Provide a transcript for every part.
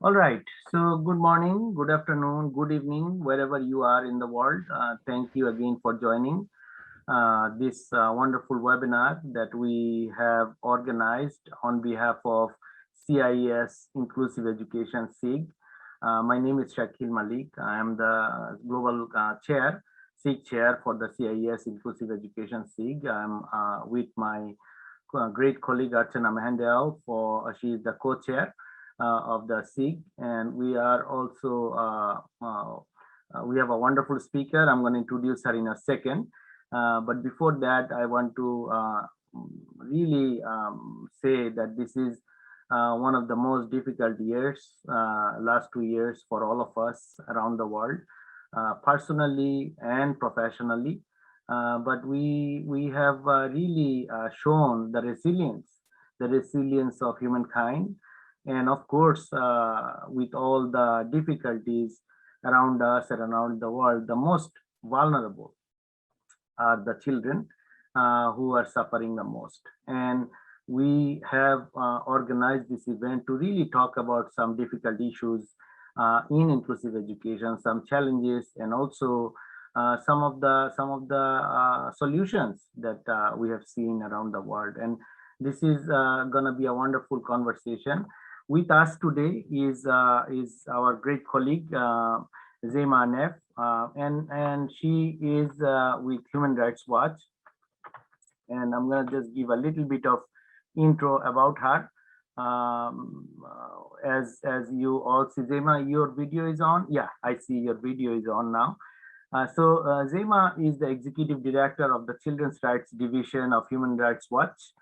All right. So good morning, good afternoon, good evening, wherever you are in the world. Thank you again for joining this wonderful webinar that we have organized on behalf of CIES Inclusive Education SIG. My name is Shakil Malik. I am the global SIG chair for the CIES Inclusive Education SIG. I'm with my great colleague Archana Mahandel she is the co-chair of the SIG, and we are also we have a wonderful speaker. I'm going to introduce her in a second, but before that, I want to really say that this is one of the most difficult years, last 2 years for all of us around the world, personally and professionally. But we have really shown the resilience of humankind. And of course, with all the difficulties around us and around the world, the most vulnerable are the children who are suffering the most. And we have organized this event to really talk about some difficult issues in inclusive education, some challenges, and also some of the solutions that we have seen around the world. And this is going to be a wonderful conversation. With us today is our great colleague Zama Neff, and she is with Human Rights Watch. And I'm going to just give a little bit of intro about her. As you all see, Zama, your video is on. Yeah, I see your video is on now. Zama is the executive director of the Children's Rights Division of Human Rights Watch.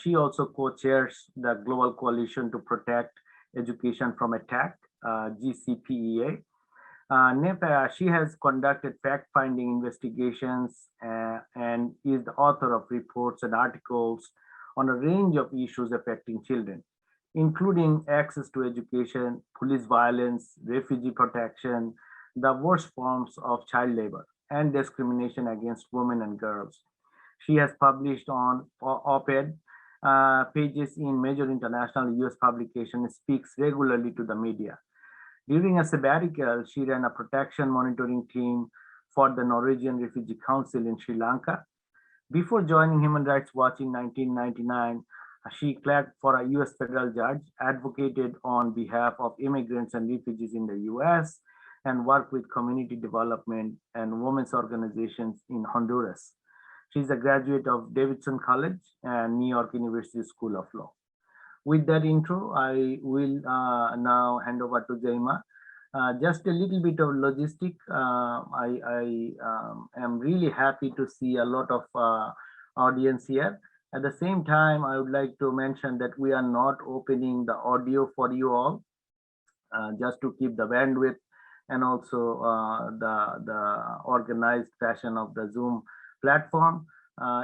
She also co-chairs the Global Coalition to Protect Education from Attack, GCPEA. She has conducted fact-finding investigations and is the author of reports and articles on a range of issues affecting children, including access to education, police violence, refugee protection, the worst forms of child labor, and discrimination against women and girls. She has published on op-ed pages in major international US publications, speaks regularly to the media. During a sabbatical, she ran a protection monitoring team for the Norwegian Refugee Council in Sri Lanka. Before joining Human Rights Watch in 1999, she clerked for a US federal judge, advocated on behalf of immigrants and refugees in the US, and worked with community development and women's organizations in Honduras. She's a graduate of Davidson College and New York University School of Law. With that intro, I will now hand over to Zama. Just a little bit of logistic. I am really happy to see a lot of audience here. At the same time, I would like to mention that we are not opening the audio for you all, just to keep the bandwidth and also the organized fashion of the Zoom platform.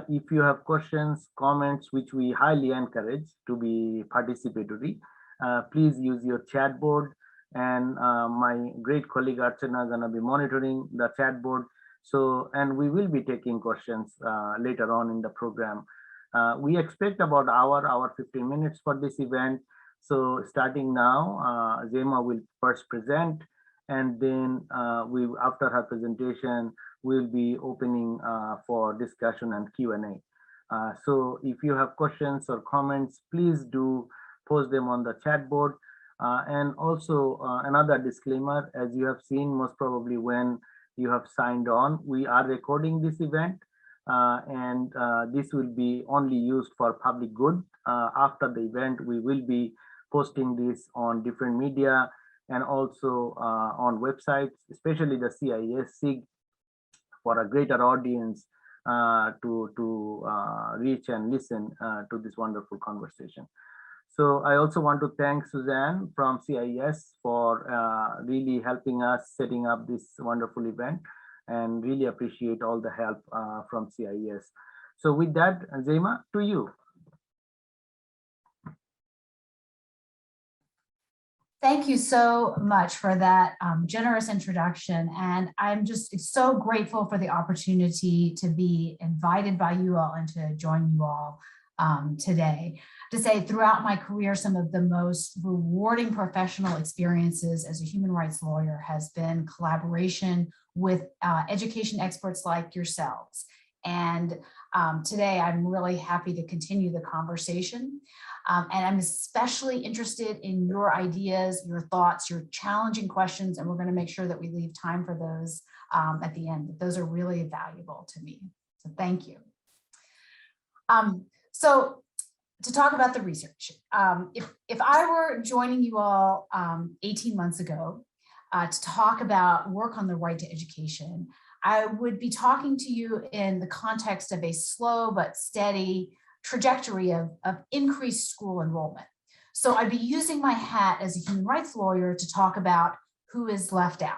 If you have questions, comments, which we highly encourage to be participatory, please use your chat board, and my great colleague Archana is going to be monitoring the chat board. And we will be taking questions later on in the program. We expect about hour 15 minutes for this event. So starting now, Zama will first present, and then after her presentation, we'll be opening for discussion and Q&A. So if you have questions or comments, please do post them on the chat board. And also another disclaimer, as you have seen most probably when you have signed on, we are recording this event, and this will be only used for public good. After the event, we will be posting this on different media and also on websites, especially the CIES SIG, for a greater audience to reach and listen to this wonderful conversation. So I also want to thank Suzanne from CIES for really helping us setting up this wonderful event, and really appreciate all the help from CIES. So with that, Zama, to you. Thank you so much for that generous introduction. And I'm just so grateful for the opportunity to be invited by you all and to join you all today to say throughout my career, some of the most rewarding professional experiences as a human rights lawyer has been collaboration with education experts like yourselves. And today I'm really happy to continue the conversation. And I'm especially interested in your ideas, your thoughts, your challenging questions, and we're going to make sure that we leave time for those at the end. Those are really valuable to me. So thank you. So to talk about the research, if I were joining you all 18 months ago to talk about work on the right to education, I would be talking to you in the context of a slow but steady trajectory of increased school enrollment. So I'd be using my hat as a human rights lawyer to talk about who is left out.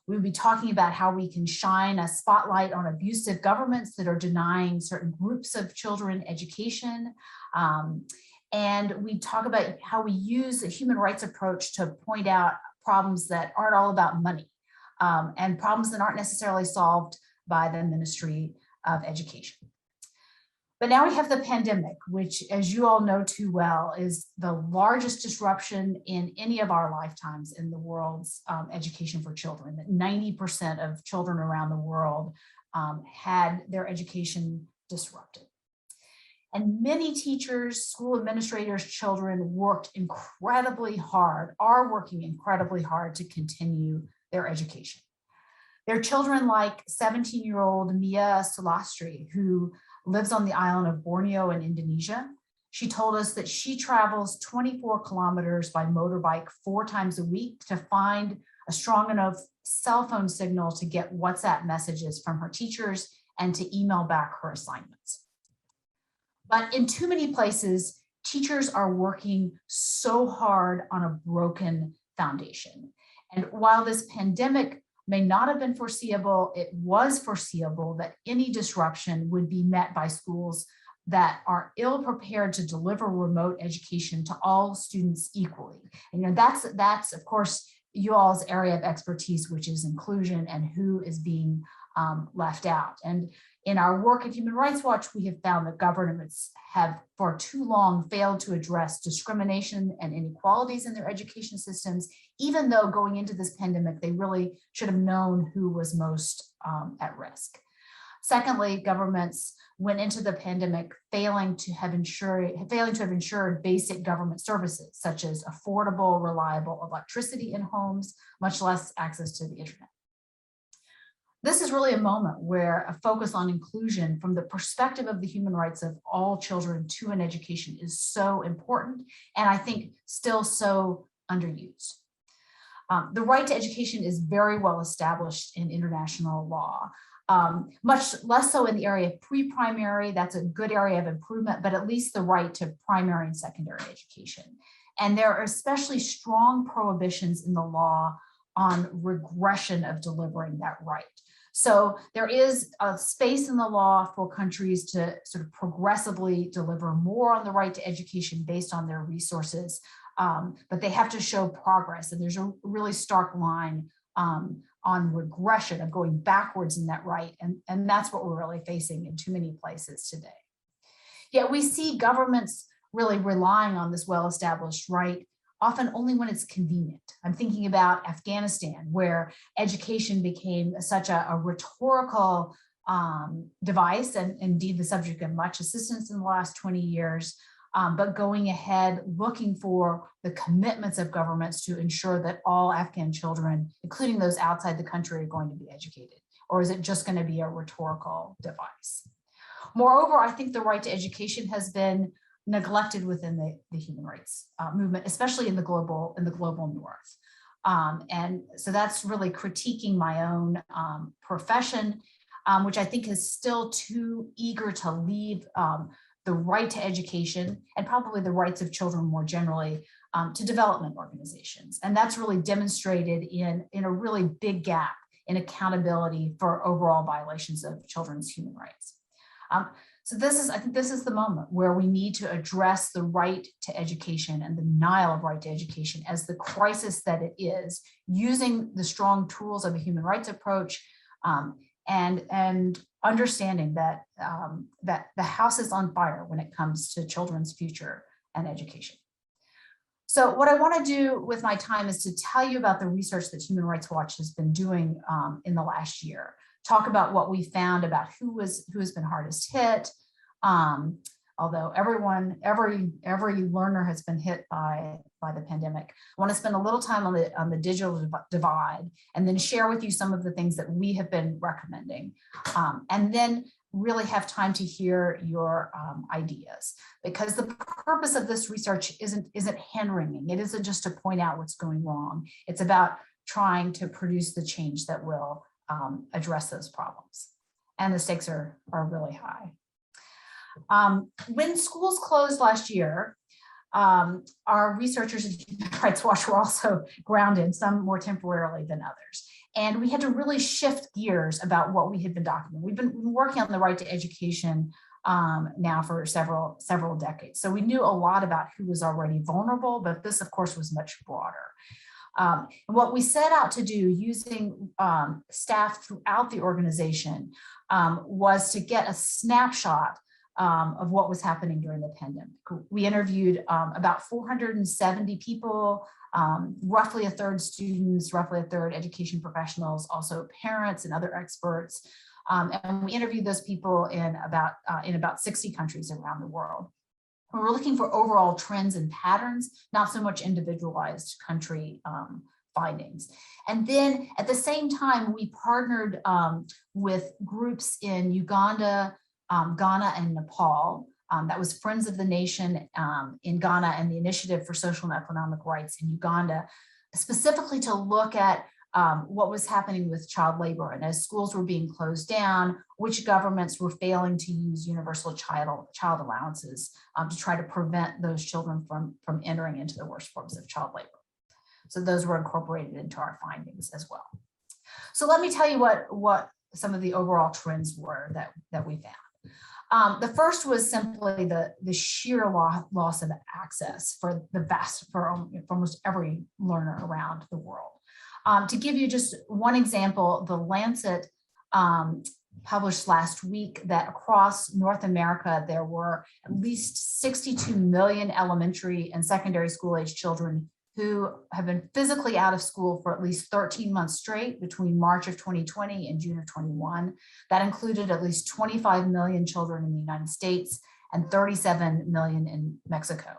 We would be talking about how we can shine a spotlight on abusive governments that are denying certain groups of children education. And we talk about how we use a human rights approach to point out problems that aren't all about money and problems that aren't necessarily solved by the Ministry of Education. But now we have the pandemic, which, as you all know too well, is the largest disruption in any of our lifetimes in the world's education for children. That 90% of children around the world had their education disrupted. And many teachers, school administrators, children worked incredibly hard, are working incredibly hard to continue their education. There are children like 17-year-old Mia Sulastri, who lives on the island of Borneo in Indonesia. She told us that she travels 24 kilometers by motorbike 4 times a week to find a strong enough cell phone signal to get WhatsApp messages from her teachers and to email back her assignments. But in too many places, teachers are working so hard on a broken foundation. And while this pandemic may not have been foreseeable, it was foreseeable that any disruption would be met by schools that are ill prepared to deliver remote education to all students equally. And that's of course you all's area of expertise, which is inclusion and who is being left out. And in our work at Human Rights Watch, we have found that governments have for too long failed to address discrimination and inequalities in their education systems, even though going into this pandemic, they really should have known who was most at risk. Secondly, governments went into the pandemic failing to have ensured basic government services, such as affordable, reliable electricity in homes, much less access to the internet. This is really a moment where a focus on inclusion from the perspective of the human rights of all children to an education is so important, and I think still so underused. The right to education is very well established in international law, much less so in the area of pre-primary. That's a good area of improvement, but at least the right to primary and secondary education. And there are especially strong prohibitions in the law on regression of delivering that right. So there is a space in the law for countries to sort of progressively deliver more on the right to education based on their resources, but they have to show progress. And there's a really stark line on regression of going backwards in that right. And that's what we're really facing in too many places today. Yet we see governments really relying on this well-established right often only when it's convenient. I'm thinking about Afghanistan, where education became such a rhetorical device and indeed the subject of much assistance in the last 20 years, but going ahead, looking for the commitments of governments to ensure that all Afghan children, including those outside the country, are going to be educated? Or is it just going to be a rhetorical device? Moreover, I think the right to education has been neglected within the human rights movement, especially in the global north. And so that's really critiquing my own profession, which I think is still too eager to leave the right to education and probably the rights of children more generally to development organizations. And that's really demonstrated in a really big gap in accountability for overall violations of children's human rights. So I think this is the moment where we need to address the right to education and the denial of right to education as the crisis that it is, using the strong tools of a human rights approach and understanding that, that the house is on fire when it comes to children's future and education. So what I want to do with my time is to tell you about the research that Human Rights Watch has been doing in the last year, talk about what we found about who has been hardest hit, although every learner has been hit by the pandemic. I want to spend a little time on the digital divide, and then share with you some of the things that we have been recommending, and then really have time to hear your ideas, because the purpose of this research isn't hand-wringing. It isn't just to point out what's going wrong. It's about trying to produce the change that will address those problems. And the stakes are really high. When schools closed last year, our researchers at Human Rights Watch were also grounded, some more temporarily than others. And we had to really shift gears about what we had been documenting. We've been working on the right to education now for several decades. So we knew a lot about who was already vulnerable, but this, of course, was much broader. And what we set out to do using staff throughout the organization was to get a snapshot of what was happening during the pandemic. We interviewed about 470 people, roughly a third students, roughly a third education professionals, also parents and other experts. And we interviewed those people in about 60 countries around the world. We were looking for overall trends and patterns, not so much individualized country findings. And then at the same time, we partnered with groups in Uganda, Ghana, and Nepal. That was Friends of the Nation in Ghana and the Initiative for Social and Economic Rights in Uganda, specifically to look at what was happening with child labor, and as schools were being closed down, which governments were failing to use universal child allowances to try to prevent those children from entering into the worst forms of child labor. So those were incorporated into our findings as well. So let me tell you what some of the overall trends were that we found. The first was simply the sheer loss of access for almost every learner around the world. To give you just one example, The Lancet published last week that across North America, there were at least 62 million elementary and secondary school age children who have been physically out of school for at least 13 months straight between March of 2020 and June of 21. That included at least 25 million children in the United States and 37 million in Mexico.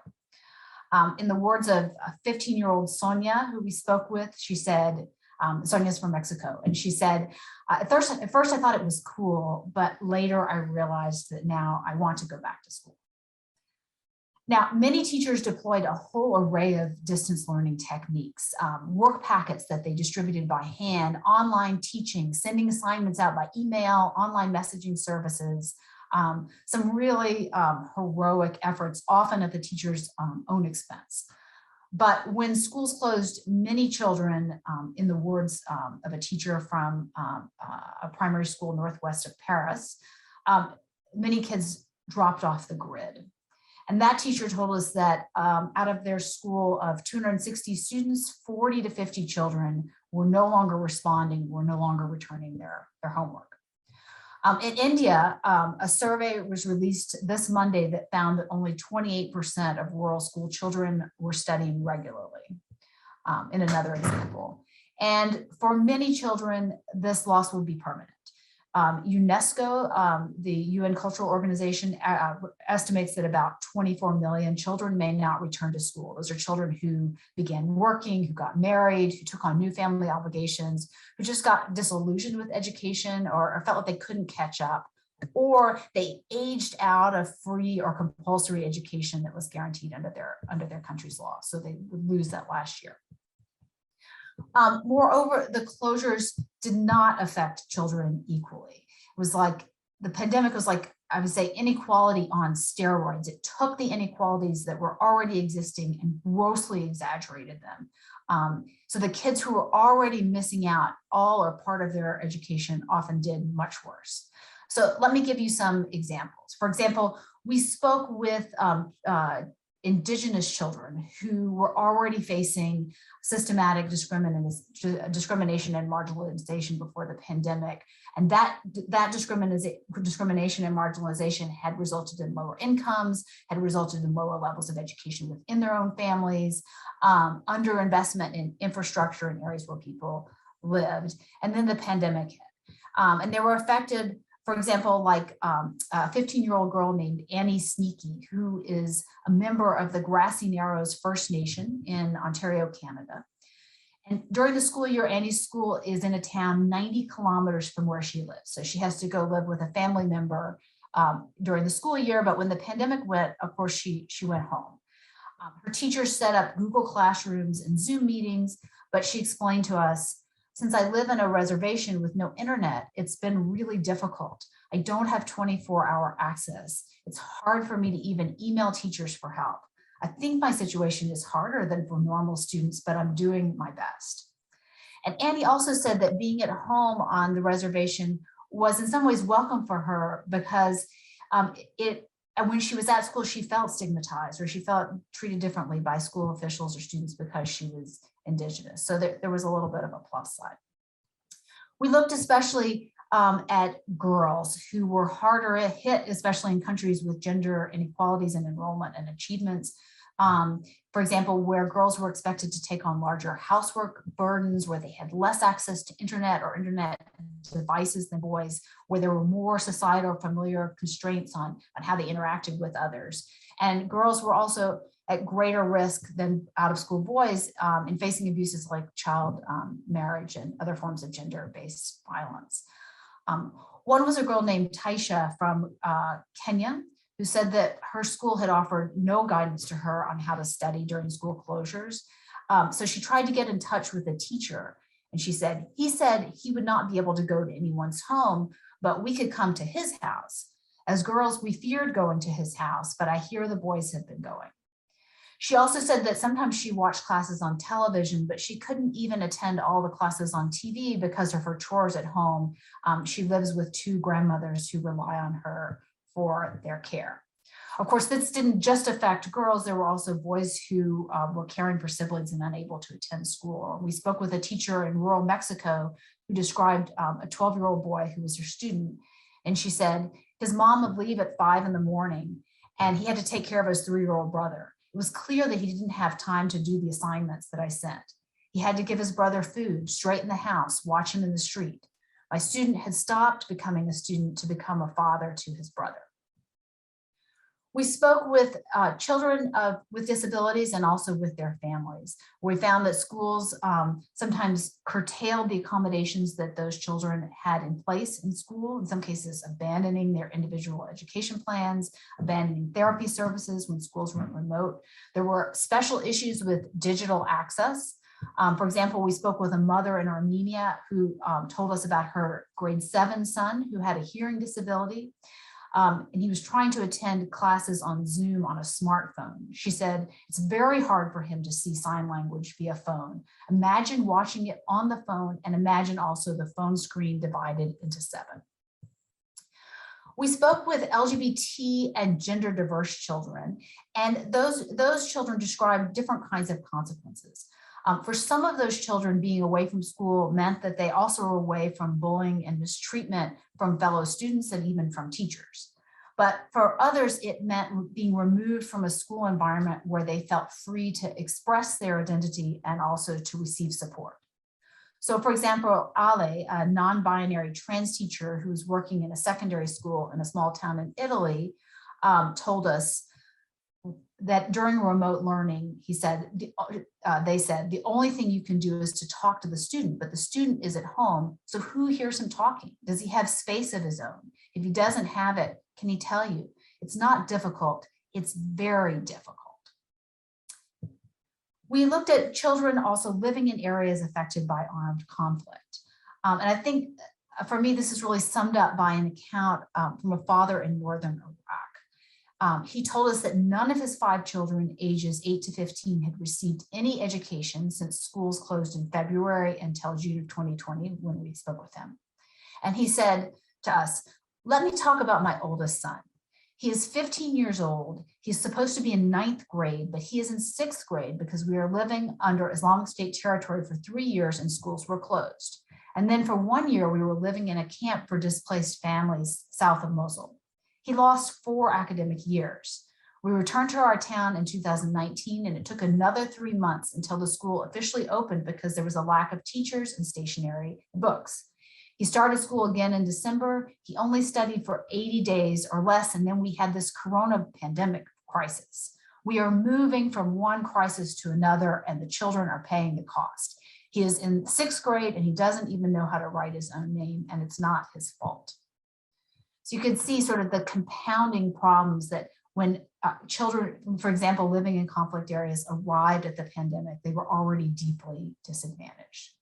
In the words of a 15-year-old Sonia, who we spoke with, she said, Sonia's from Mexico, and she said, at first I thought it was cool, but later I realized that now I want to go back to school. Now, many teachers deployed a whole array of distance learning techniques, work packets that they distributed by hand, online teaching, sending assignments out by email, online messaging services, some really heroic efforts, often at the teacher's own expense. But when schools closed, many children, in the words of a teacher from a primary school northwest of Paris, many kids dropped off the grid. And that teacher told us that out of their school of 260 students, 40 to 50 children were no longer responding, were no longer returning their homework. In India, a survey was released this Monday that found that only 28% of rural school children were studying regularly, in another example. And for many children, this loss will be permanent. UNESCO, the UN Cultural Organization, estimates that about 24 million children may not return to school. Those are children who began working, who got married, who took on new family obligations, who just got disillusioned with education or felt like they couldn't catch up, or they aged out of free or compulsory education that was guaranteed under their country's law. So they would lose that last year. Moreover, the closures did not affect children equally. It was like, the pandemic was like, I would say, inequality on steroids. It took the inequalities that were already existing and grossly exaggerated them. So the kids who were already missing out, all or part of their education, often did much worse. So let me give you some examples. For example, we spoke with indigenous children who were already facing systematic discrimination and marginalization before the pandemic. And that discrimination and marginalization had resulted in lower incomes, had resulted in lower levels of education within their own families, underinvestment in infrastructure in areas where people lived. And then the pandemic hit. And they were affected, for example, like a 15-year-old girl named Annie Sneaky, who is a member of the Grassy Narrows First Nation in Ontario, Canada. And during the school year, Annie's school is in a town 90 kilometers from where she lives. So she has to go live with a family member during the school year. But when the pandemic went, of course, she went home. Her teachers set up Google Classrooms and Zoom meetings, but she explained to us, since I live in a reservation with no internet, it's been really difficult. I don't have 24-hour access. It's hard for me to even email teachers for help. I think my situation is harder than for normal students, but I'm doing my best. And Annie also said that being at home on the reservation was in some ways welcome for her because and when she was at school, she felt stigmatized or she felt treated differently by school officials or students because she was Indigenous. So there was a little bit of a plus side. We looked especially at girls who were harder hit, especially in countries with gender inequalities in enrollment and achievements. For example, where girls were expected to take on larger housework burdens, where they had less access to internet or internet devices than boys, where there were more societal familiar constraints on how they interacted with others. And girls were also at greater risk than out-of-school boys in facing abuses like child marriage and other forms of gender-based violence. One was a girl named Taisha from Kenya, who said that her school had offered no guidance to her on how to study during school closures. So she tried to get in touch with a teacher, and he said he would not be able to go to anyone's home, but we could come to his house. As girls, we feared going to his house, but I hear the boys have been going. She also said that sometimes she watched classes on television, but she couldn't even attend all the classes on TV because of her chores at home. She lives with two grandmothers who rely on her for their care. Of course, this didn't just affect girls. There were also boys who were caring for siblings and unable to attend school. We spoke with a teacher in rural Mexico who described a 12-year-old boy who was her student. And she said his mom would leave at 5 in the morning and he had to take care of his 3-year-old brother. It was clear that he didn't have time to do the assignments that I sent. He had to give his brother food, straighten the house, watch him in the street. My student had stopped becoming a student to become a father to his brother. We spoke with children with disabilities and also with their families. We found that schools sometimes curtailed the accommodations that those children had in place in school, in some cases abandoning their individual education plans, abandoning therapy services when schools went remote. There were special issues with digital access. For example, we spoke with a mother in Armenia who told us about her grade 7 son who had a hearing disability. And he was trying to attend classes on Zoom on a smartphone. She said, it's very hard for him to see sign language via phone. Imagine watching it on the phone and imagine also the phone screen divided into 7. We spoke with LGBT and gender diverse children, and those children described different kinds of consequences. For some of those children, being away from school meant that they also were away from bullying and mistreatment from fellow students and even from teachers. But for others, it meant being removed from a school environment where they felt free to express their identity and also to receive support. So for example, Ale, a non-binary trans teacher who's working in a secondary school in a small town in Italy, told us that during remote learning, they said, the only thing you can do is to talk to the student, but the student is at home. So who hears him talking? Does he have space of his own? If he doesn't have it, can he tell you? It's not difficult, it's very difficult. We looked at children also living in areas affected by armed conflict. And I think for me, this is really summed up by an account from a father in northern Iraq. He told us that none of his 5 children ages 8 to 15 had received any education since schools closed in February until June of 2020 when we spoke with him. And he said to us, let me talk about my oldest son. He is 15 years old. He's supposed to be in 9th grade, but he is in 6th grade because we are living under Islamic State territory for 3 years and schools were closed. And then for 1 year, we were living in a camp for displaced families south of Mosul. He lost 4 academic years. We returned to our town in 2019, and it took another 3 months until the school officially opened because there was a lack of teachers and stationery and books. He started school again in December. He only studied for 80 days or less, and then we had this corona pandemic crisis. We are moving from one crisis to another, and the children are paying the cost. He is in 6th grade, and he doesn't even know how to write his own name, and it's not his fault. So you can see sort of the compounding problems that when children, for example, living in conflict areas arrived at the pandemic, they were already deeply disadvantaged.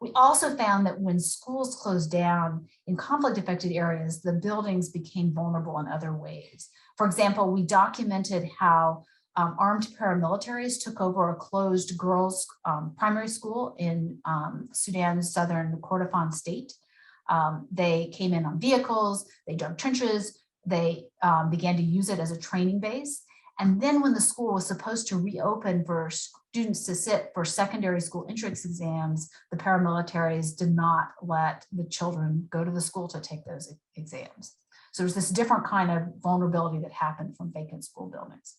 We also found that when schools closed down in conflict-affected areas, the buildings became vulnerable in other ways. For example, we documented how armed paramilitaries took over a closed girls' primary school in Sudan's southern Kordofan state. They came in on vehicles, they dug trenches, they began to use it as a training base. And then when the school was supposed to reopen for students to sit for secondary school entrance exams, the paramilitaries did not let the children go to the school to take those exams. So there's this different kind of vulnerability that happened from vacant school buildings.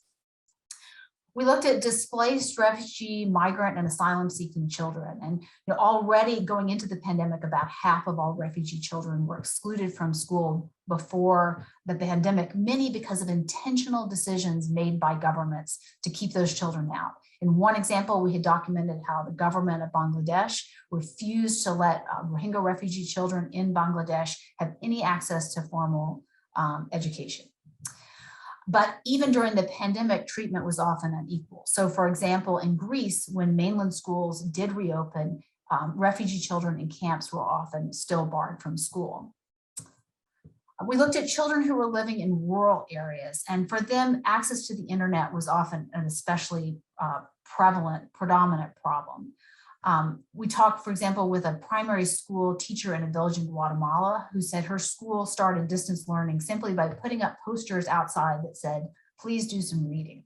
We looked at displaced refugee, migrant, and asylum-seeking children. And already going into the pandemic, about half of all refugee children were excluded from school before the pandemic, many because of intentional decisions made by governments to keep those children out. In one example, we had documented how the government of Bangladesh refused to let Rohingya refugee children in Bangladesh have any access to formal education. But even during the pandemic, treatment was often unequal. So for example, in Greece, when mainland schools did reopen, refugee children in camps were often still barred from school. We looked at children who were living in rural areas, and for them, access to the internet was often an especially predominant problem. We talked, for example, with a primary school teacher in a village in Guatemala who said her school started distance learning simply by putting up posters outside that said, "Please do some reading."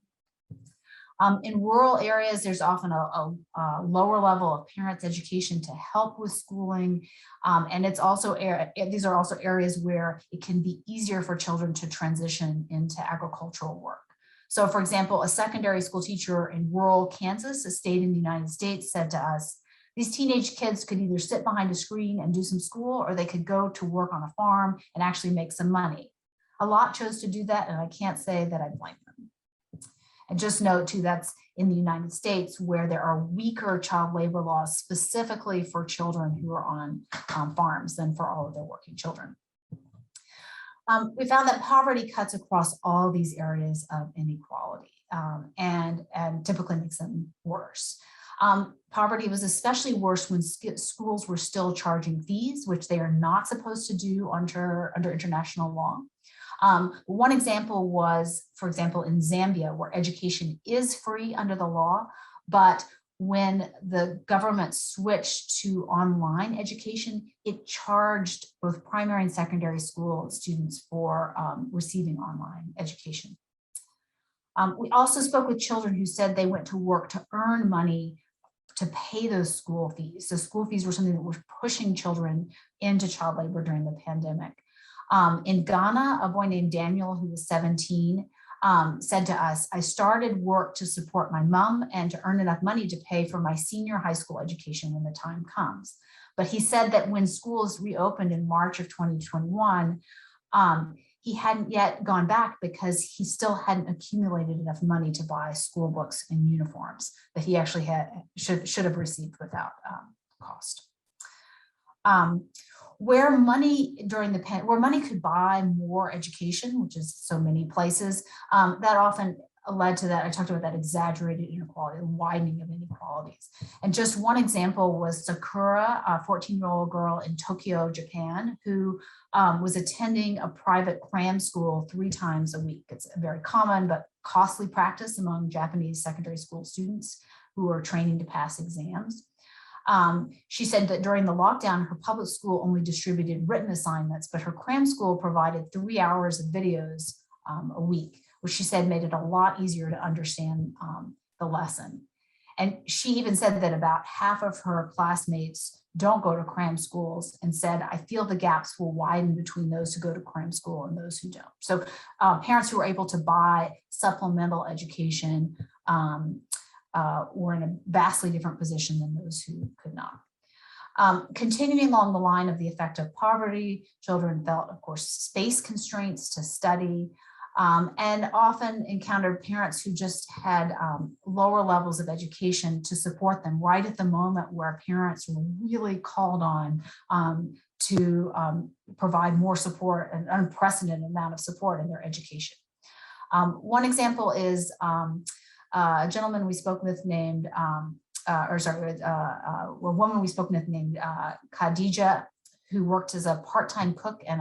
In rural areas, there's often a lower level of parents' education to help with schooling. And it's also, these are also areas where it can be easier for children to transition into agricultural work. So for example, a secondary school teacher in rural Kansas, a state in the United States, said to us, these teenage kids could either sit behind a screen and do some school, or they could go to work on a farm and actually make some money. A lot chose to do that, and I can't say that I blame them. And just note too, that's in the United States where there are weaker child labor laws specifically for children who are on farms than for all of their working children. We found that poverty cuts across all these areas of inequality and typically makes them worse. Poverty was especially worse when schools were still charging fees, which they are not supposed to do under international law. One example was, for example, in Zambia, where education is free under the law, but when the government switched to online education, it charged both primary and secondary school students for receiving online education. We also spoke with children who said they went to work to earn money to pay those school fees. So school fees were something that was pushing children into child labor during the pandemic. In Ghana, a boy named Daniel, who was 17, said to us, I started work to support my mom and to earn enough money to pay for my senior high school education when the time comes. But he said that when schools reopened in March of 2021, he hadn't yet gone back because he still hadn't accumulated enough money to buy school books and uniforms that he actually should have received without cost. Where money could buy more education, which is so many places, that often led to that. I talked about that exaggerated inequality, widening of inequalities. And just one example was Sakura, a 14-year-old girl in Tokyo, Japan, who was attending a private cram school 3 times a week. It's a very common but costly practice among Japanese secondary school students who are training to pass exams. She said that during the lockdown, her public school only distributed written assignments, but her cram school provided 3 hours of videos a week, which she said made it a lot easier to understand the lesson. And she even said that about half of her classmates don't go to cram schools, and said, I feel the gaps will widen between those who go to cram school and those who don't. So parents who were able to buy supplemental education were in a vastly different position than those who could not. Continuing along the line of the effect of poverty, children felt, of course, space constraints to study, and often encountered parents who just had lower levels of education to support them right at the moment where parents were really called on to provide more support, an unprecedented amount of support in their education. One example is a gentleman we spoke with named, a woman we spoke with named Khadija, who worked as a part-time cook and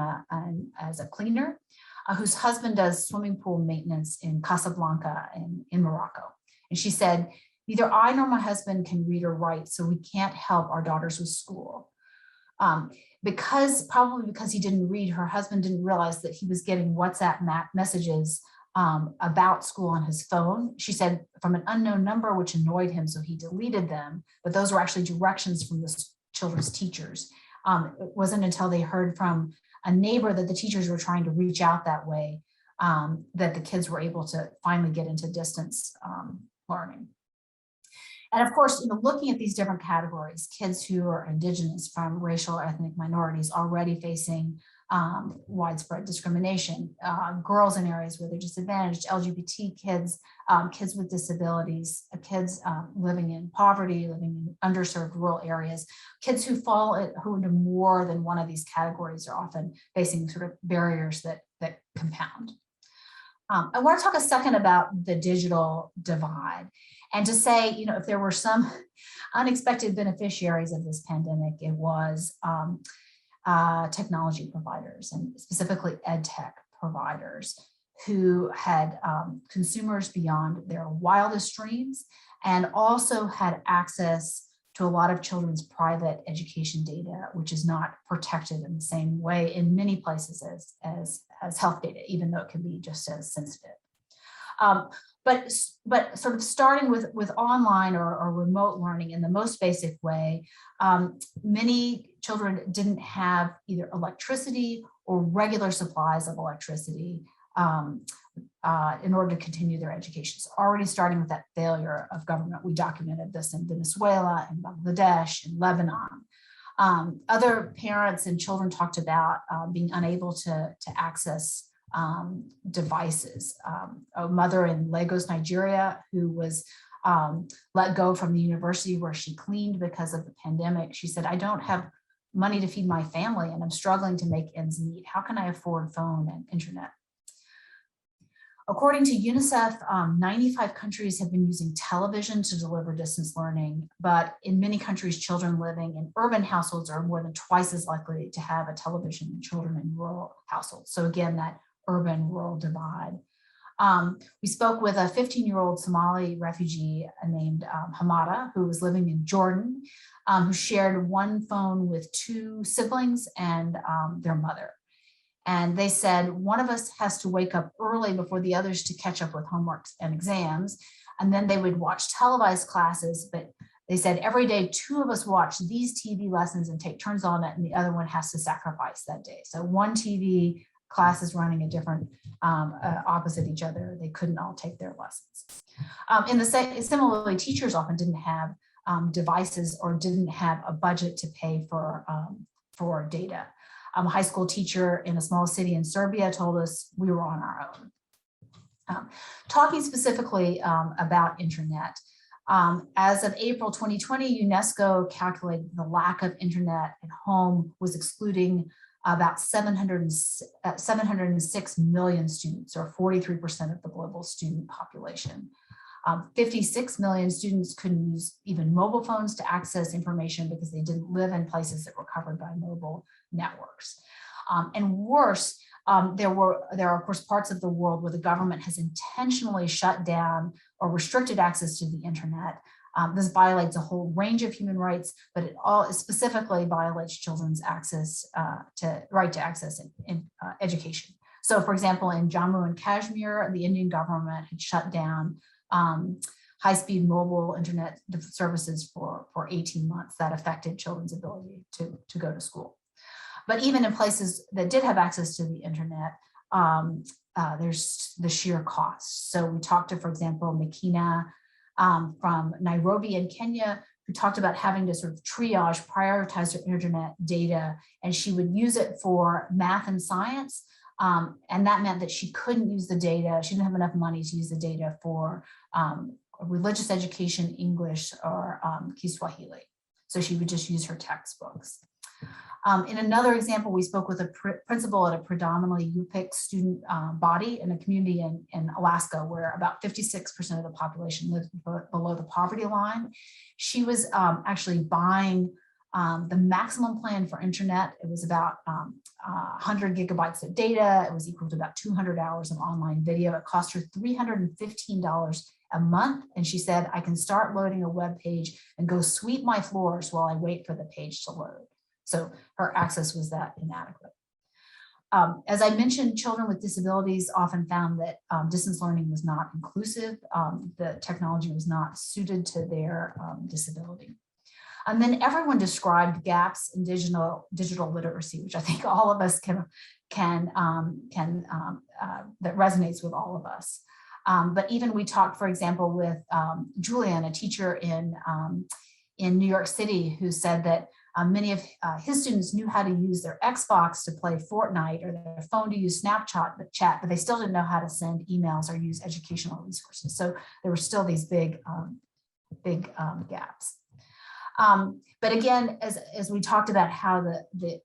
as a cleaner, whose husband does swimming pool maintenance in Casablanca in Morocco. And she said, neither I nor my husband can read or write, so we can't help our daughters with school. Probably because he didn't read, her husband didn't realize that he was getting WhatsApp messages about school on his phone. She said from an unknown number, which annoyed him, so he deleted them, but those were actually directions from the children's teachers. It wasn't until they heard from a neighbor that the teachers were trying to reach out that way that the kids were able to finally get into distance learning. And of course, looking at these different categories, kids who are indigenous, from racial or ethnic minorities, already facing widespread discrimination, girls in areas where they're disadvantaged, LGBT kids, kids with disabilities, kids living in poverty, living in underserved rural areas, kids who who into more than one of these categories are often facing sort of barriers that compound. I want to talk a second about the digital divide, and to say, if there were some unexpected beneficiaries of this pandemic, it was technology providers, and specifically ed tech providers, who had consumers beyond their wildest dreams, and also had access to a lot of children's private education data, which is not protected in the same way in many places as health data, even though it can be just as sensitive. But sort of starting with online or remote learning in the most basic way, many children didn't have either electricity or regular supplies of electricity in order to continue their education. So already starting with that failure of government, we documented this in Venezuela, in Bangladesh, in Lebanon. Other parents and children talked about being unable to access devices. A mother in Lagos, Nigeria, who was let go from the university where she cleaned because of the pandemic. She said, I don't have money to feed my family and I'm struggling to make ends meet. How can I afford phone and internet? According to UNICEF, 95 countries have been using television to deliver distance learning, but in many countries, children living in urban households are more than twice as likely to have a television than children in rural households. So again, that urban-rural divide. We spoke with a 15-year-old Somali refugee named Hamada, who was living in Jordan, who shared one phone with two siblings and their mother. And they said, one of us has to wake up early before the others to catch up with homeworks and exams. And then they would watch televised classes, but they said every day, two of us watch these TV lessons and take turns on it, and the other one has to sacrifice that day. So one TV class is running a different opposite each other. They couldn't all take their lessons. Similarly, teachers often didn't have devices or didn't have a budget to pay for data. A high school teacher in a small city in Serbia told us we were on our own. Talking specifically about internet, as of April 2020, UNESCO calculated the lack of internet at home was excluding about 706 million students, or 43% of the global student population. 56 million students couldn't use even mobile phones to access information because they didn't live in places that were covered by mobile networks. And worse, there are, of course, parts of the world where the government has intentionally shut down or restricted access to the internet. This violates a whole range of human rights, but it specifically violates children's right to access in education. So for example, in Jammu and Kashmir, the Indian government had shut down high-speed mobile internet services for 18 months. That affected children's ability to go to school. But even in places that did have access to the internet, there's the sheer cost. So we talked to, for example, Makina from Nairobi in Kenya, who talked about having to sort of triage, prioritize her internet data, and she would use it for math and science. And that meant that she couldn't use the data. She didn't have enough money to use the data for religious education, English, or Kiswahili. So she would just use her textbooks. In another example, we spoke with a principal at a predominantly Yupik student body in a community in Alaska, where about 56% of the population lives below the poverty line. She was actually buying the maximum plan for internet. It was about 100 gigabytes of data. It was equal to about 200 hours of online video. It cost her $315 a month. And she said, I can start loading a web page and go sweep my floors while I wait for the page to load. So her access was that inadequate. As I mentioned, children with disabilities often found that distance learning was not inclusive. The technology was not suited to their disability. And then everyone described gaps in digital literacy, which I think all of us that resonates with all of us. But even we talked, for example, with Julian, a teacher in New York City, who said that many of his students knew how to use their Xbox to play Fortnite or their phone to use Snapchat, but they still didn't know how to send emails or use educational resources. So there were still these big gaps. But again, as we talked about how the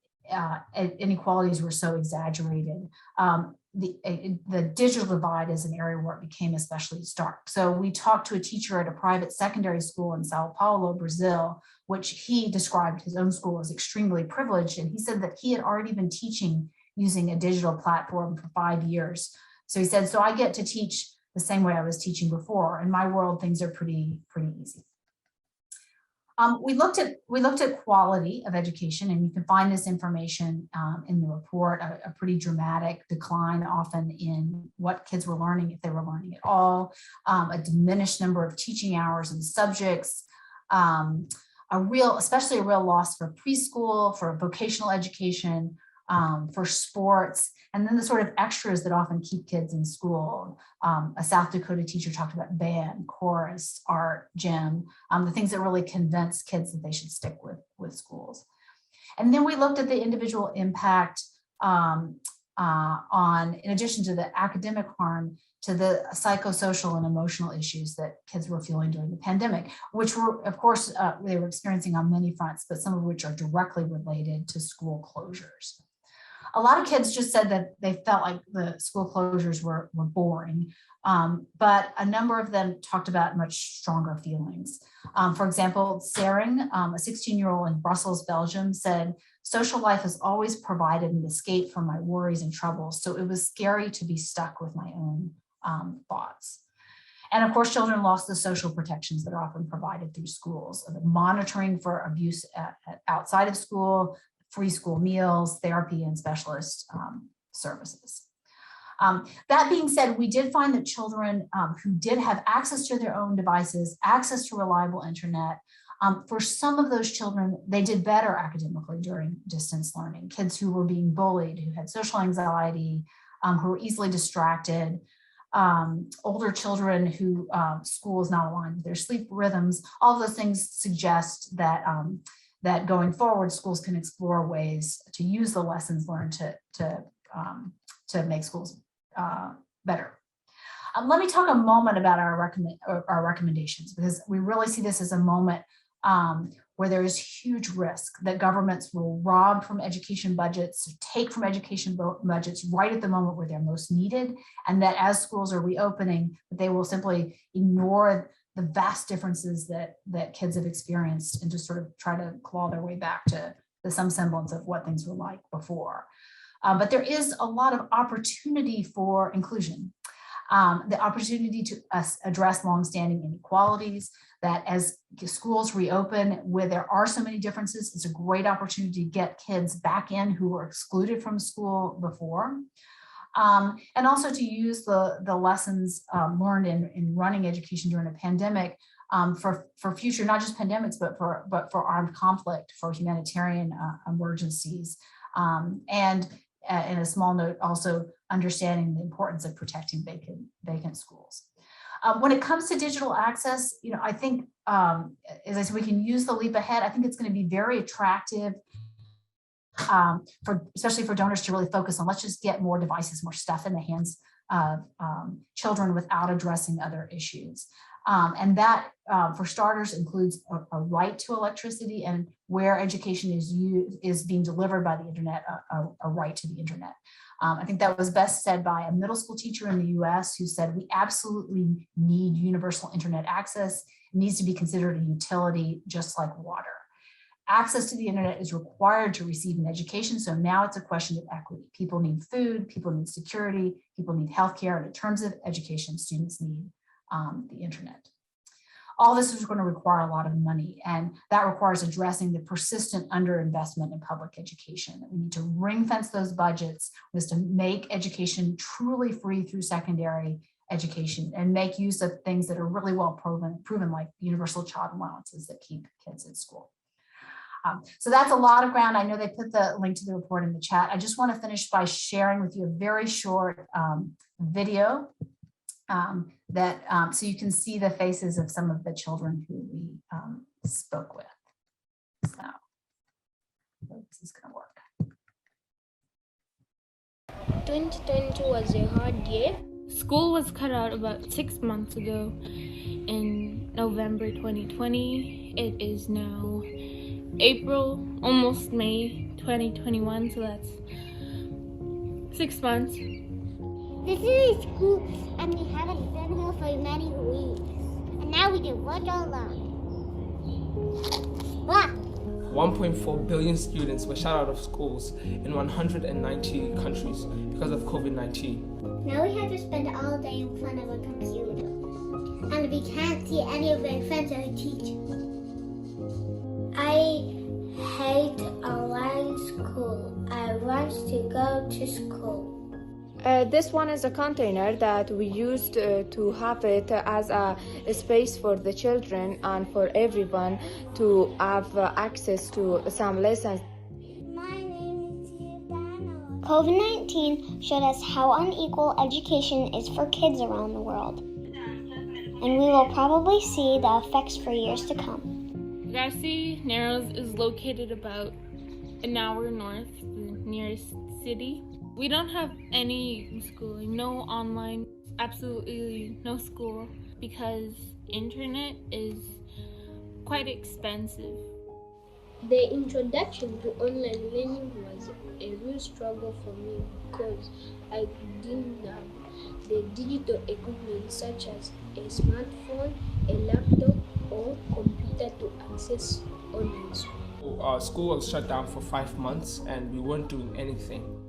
inequalities were so exaggerated, the digital divide is an area where it became especially stark. So we talked to a teacher at a private secondary school in Sao Paulo, Brazil, which he described his own school as extremely privileged. And he said that he had already been teaching using a digital platform for 5 years. So he said, so I get to teach the same way I was teaching before. In my world, things are pretty easy. We looked at quality of education, and you can find this information in the report, a pretty dramatic decline often in what kids were learning, if they were learning at all, a diminished number of teaching hours and subjects, especially a real loss for preschool, for vocational education, for sports, and then the sort of extras that often keep kids in school. A South Dakota teacher talked about band, chorus, art, gym, the things that really convince kids that they should stick with schools. And then we looked at the individual impact in addition to the academic harm, to the psychosocial and emotional issues that kids were feeling during the pandemic, which were, of course, they were experiencing on many fronts, but some of which are directly related to school closures. A lot of kids just said that they felt like the school closures were boring, but a number of them talked about much stronger feelings. For example, Sering, a 16-year-old in Brussels, Belgium, said, social life has always provided an escape from my worries and troubles, so it was scary to be stuck with my own thoughts. And of course, children lost the social protections that are often provided through schools, the monitoring for abuse outside of school, free school meals, therapy, and specialist services. That being said, we did find that children who did have access to their own devices, access to reliable internet, for some of those children, they did better academically during distance learning. Kids who were being bullied, who had social anxiety, who were easily distracted, older children who school is not aligned with their sleep rhythms. All of those things suggest that that going forward, schools can explore ways to use the lessons learned to make schools better. Let me talk a moment about our recommendations, because we really see this as a moment where there is huge risk that governments will rob from education budgets, take from education budgets right at the moment where they're most needed, and that as schools are reopening, they will simply ignore the vast differences that kids have experienced and just sort of try to claw their way back to some semblance of what things were like before. But there is a lot of opportunity for inclusion. The opportunity to address longstanding inequalities, that as schools reopen, where there are so many differences, it's a great opportunity to get kids back in who were excluded from school before. and also to use the lessons learned in running education during a pandemic for future, not just pandemics, but for armed conflict, for humanitarian emergencies. And in a small note, also understanding the importance of protecting vacant schools. When it comes to digital access, I think, as I said, we can use the leap ahead. I think it's going to be very attractive especially for donors to really focus on, let's just get more devices, more stuff in the hands of children without addressing other issues. And that, for starters, includes a right to electricity, and where education is being delivered by the internet, a right to the internet. I think that was best said by a middle school teacher in the US who said, we absolutely need universal internet access. It needs to be considered a utility just like water. Access to the internet is required to receive an education. So now it's a question of equity. People need food, people need security, people need healthcare. And in terms of education, students need the internet. All this is going to require a lot of money, and that requires addressing the persistent underinvestment in public education. We need to ring fence those budgets, was to make education truly free through secondary education and make use of things that are really well proven like universal child allowances that keep kids in school. So that's a lot of ground. I know they put the link to the report in the chat. I just want to finish by sharing with you a very short video so you can see the faces of some of the children who we spoke with. So this is going to work. 2022 was a hard year. School was cut out about 6 months ago in November 2020. It is now April, almost May 2021, so that's 6 months. This is a school and we haven't been here for many weeks. And now we can work online. What? 1.4 billion students were shut out of schools in 190 countries because of COVID-19. Now we have to spend all day in front of a computer. And we can't see any of our friends or teachers. I hate online school. I want to go to school. This one is a container that we used to have it as a space for the children and for everyone to have access to some lessons. My name is Giordano. COVID-19 showed us how unequal education is for kids around the world. And we will probably see the effects for years to come. Garci Narrows is located about an hour north of the nearest city. We don't have any schooling, no online, absolutely no school, because internet is quite expensive. The introduction to online learning was a real struggle for me because I didn't have the digital equipment such as a smartphone, a laptop, or computer to access online school. Our school was shut down for 5 months and we weren't doing anything.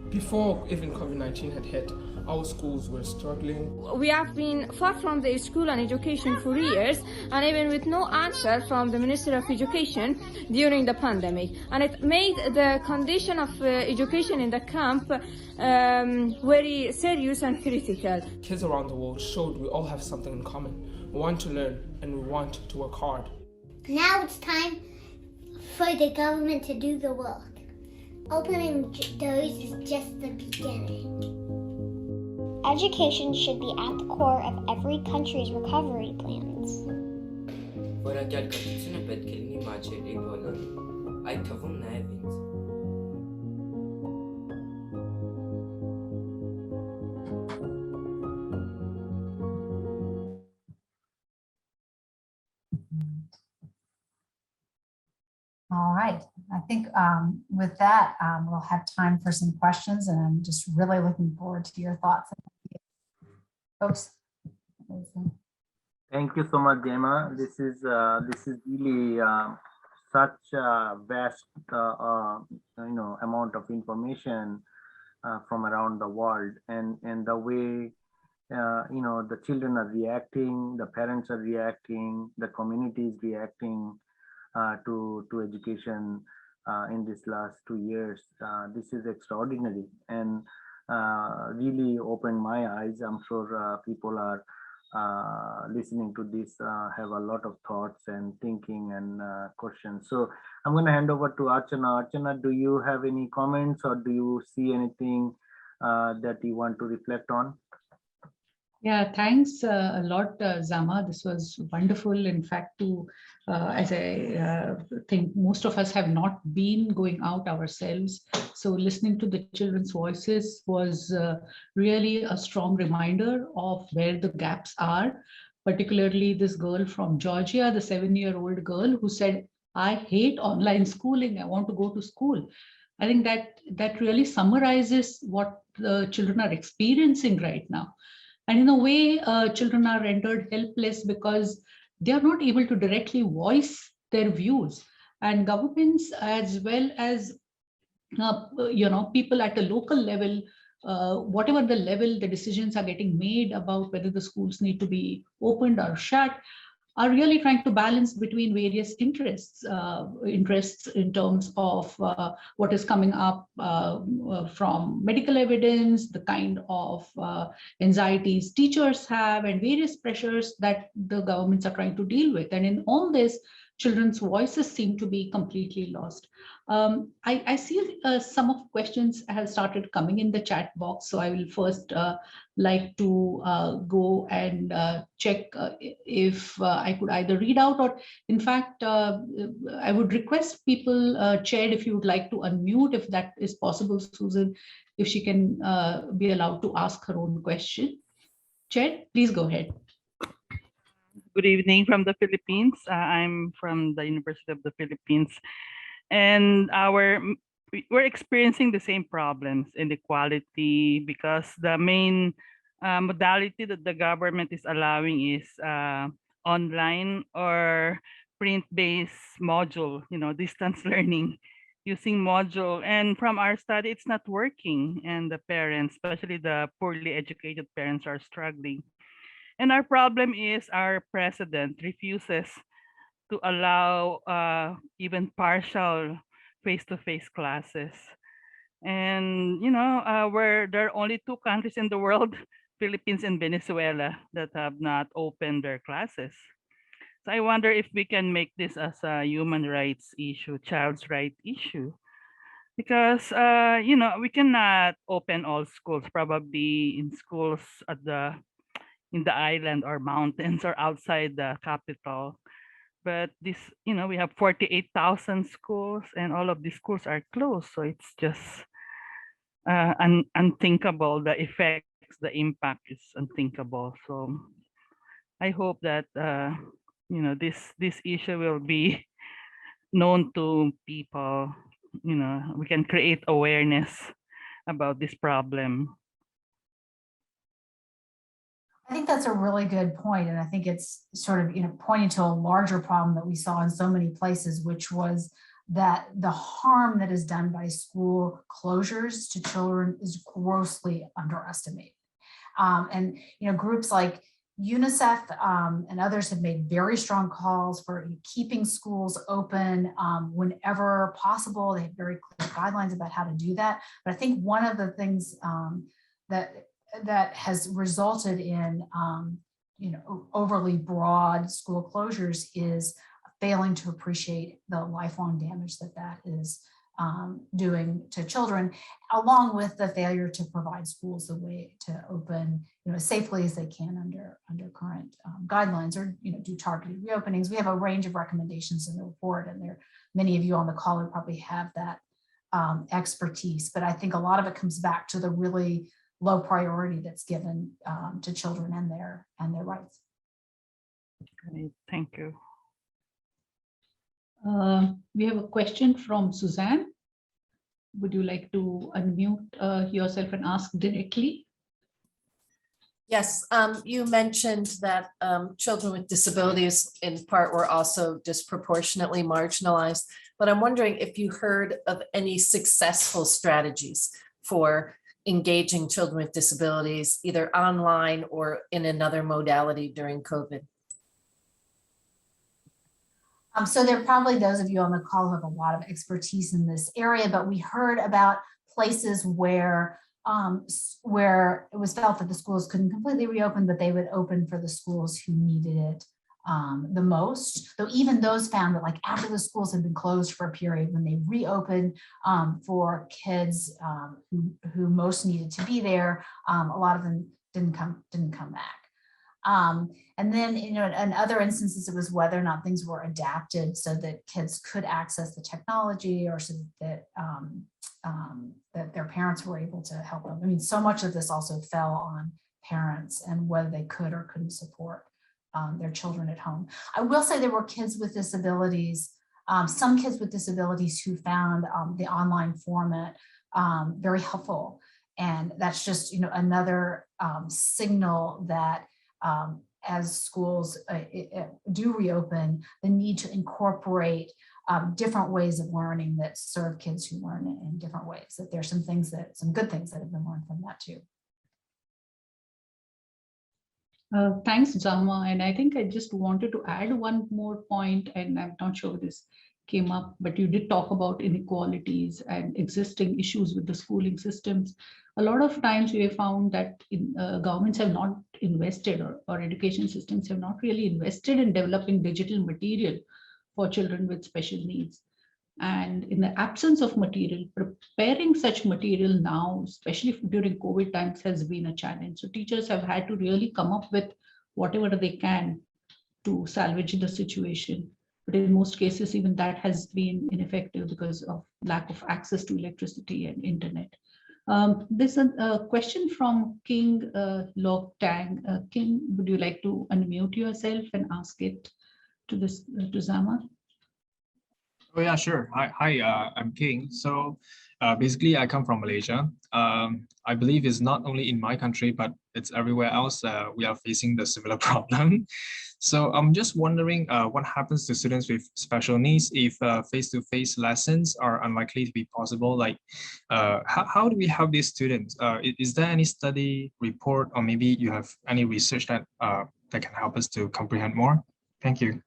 Before even COVID-19 had hit, our schools were struggling. We have been far from the school and education for years, and even with no answer from the Minister of Education during the pandemic. And it made the condition of education in the camp very serious and critical. Kids around the world showed we all have something in common. We want to learn and we want to work hard. Now it's time for the government to do the work. Opening doors is just the beginning. Education should be at the core of every country's recovery plans. All right, I think with that, we'll have time for some questions, and I'm just really looking forward to your thoughts. Folks. Thank you so much, Zama. This is really such a vast amount of information from around the world, and the way the children are reacting, the parents are reacting, the community is reacting to education in this last 2 years. This is extraordinary, and really opened my eyes. I'm sure people are listening to this have a lot of thoughts and thinking and questions. So I'm going to hand over to Archana. Archana, do you have any comments or do you see anything that you want to reflect on? Yeah, thanks a lot, Zama. This was wonderful. In fact, as I think most of us have not been going out ourselves. So listening to the children's voices was really a strong reminder of where the gaps are, particularly this girl from Georgia, the 7-year-old girl who said, I hate online schooling. I want to go to school. I think that really summarizes what the children are experiencing right now. And in a way, children are rendered helpless because they are not able to directly voice their views. And governments, as well as people at a local level, whatever the level the decisions are getting made about whether the schools need to be opened or shut, are really trying to balance between various interests in terms of what is coming up from medical evidence, the kind of anxieties teachers have, and various pressures that the governments are trying to deal with. And in all this, children's voices seem to be completely lost. I see some of questions have started coming in the chat box, so I will first like to go and check if I could either read out, or in fact, I would request people, Chair, if you would like to unmute, if that is possible, Susan, if she can be allowed to ask her own question. Chair, please go ahead. Good evening from the Philippines. I'm from the University of the Philippines, and we're experiencing the same problems, inequality, because the main modality that the government is allowing is online or print-based module, distance learning using module. And from our study, it's not working, and the parents, especially the poorly educated parents, are struggling. And our problem is our president refuses to allow even partial face-to-face classes. And, where there are only 2 countries in the world, Philippines and Venezuela, that have not opened their classes. So I wonder if we can make this as a human rights issue, child's right issue. Because, we cannot open all schools, probably in schools in the island or mountains or outside the capital. But this, we have 48,000 schools, and all of these schools are closed. So it's just unthinkable. The effects, the impact is unthinkable. So I hope that, this issue will be known to people. We can create awareness about this problem. I think that's a really good point. And I think it's sort of, pointing to a larger problem that we saw in so many places, which was that the harm that is done by school closures to children is grossly underestimated. And, groups like UNICEF and others have made very strong calls for keeping schools open whenever possible. They have very clear guidelines about how to do that. But I think one of the things that has resulted in overly broad school closures is failing to appreciate the lifelong damage that is doing to children, along with the failure to provide schools the way to open as safely as they can under current guidelines, or do targeted reopenings. We have a range of recommendations in the report, and many of you on the call who probably have that expertise. But I think a lot of it comes back to the really low priority that's given to children and their rights. Great, thank you. We have a question from Suzanne. Would you like to unmute yourself and ask directly? Yes, you mentioned that children with disabilities in part were also disproportionately marginalized, but I'm wondering if you heard of any successful strategies for engaging children with disabilities, either online or in another modality during COVID? So there are probably those of you on the call who have a lot of expertise in this area, but we heard about places where where it was felt that the schools couldn't completely reopen, but they would open for the schools who needed it the most. Though even those found that like after the schools had been closed for a period, when they reopened for kids who most needed to be there, a lot of them didn't come back. And then, you know, in other instances, it was whether or not things were adapted so that kids could access the technology, or so that that their parents were able to help them. I mean, so much of this also fell on parents and whether they could or couldn't support their children at home. I will say there were kids with disabilities, some kids with disabilities who found the online format very helpful. And that's just, you know, another signal that as schools do reopen, the need to incorporate different ways of learning that serve kids who learn in different ways. That there's some good things that have been learned from that too. Thanks, Zama. And I think I just wanted to add one more point, and I'm not sure this came up, but you did talk about inequalities and existing issues with the schooling systems. A lot of times we have found that governments have not invested, or education systems have not really invested in developing digital material for children with special needs. And in the absence of material, preparing such material now, especially during COVID times, has been a challenge. So teachers have had to really come up with whatever they can to salvage the situation. But in most cases, even that has been ineffective because of lack of access to electricity and internet. There's a question from King Lok Tang. King, would you like to unmute yourself and ask it to Zama? Oh yeah, sure. Hi, I'm King. So basically I come from Malaysia. I believe it's not only in my country, but it's everywhere else. We are facing the similar problem. So I'm just wondering what happens to students with special needs if face-to-face lessons are unlikely to be possible? Like, how do we help these students? Is there any study report, or maybe you have any research that that can help us to comprehend more? Thank you.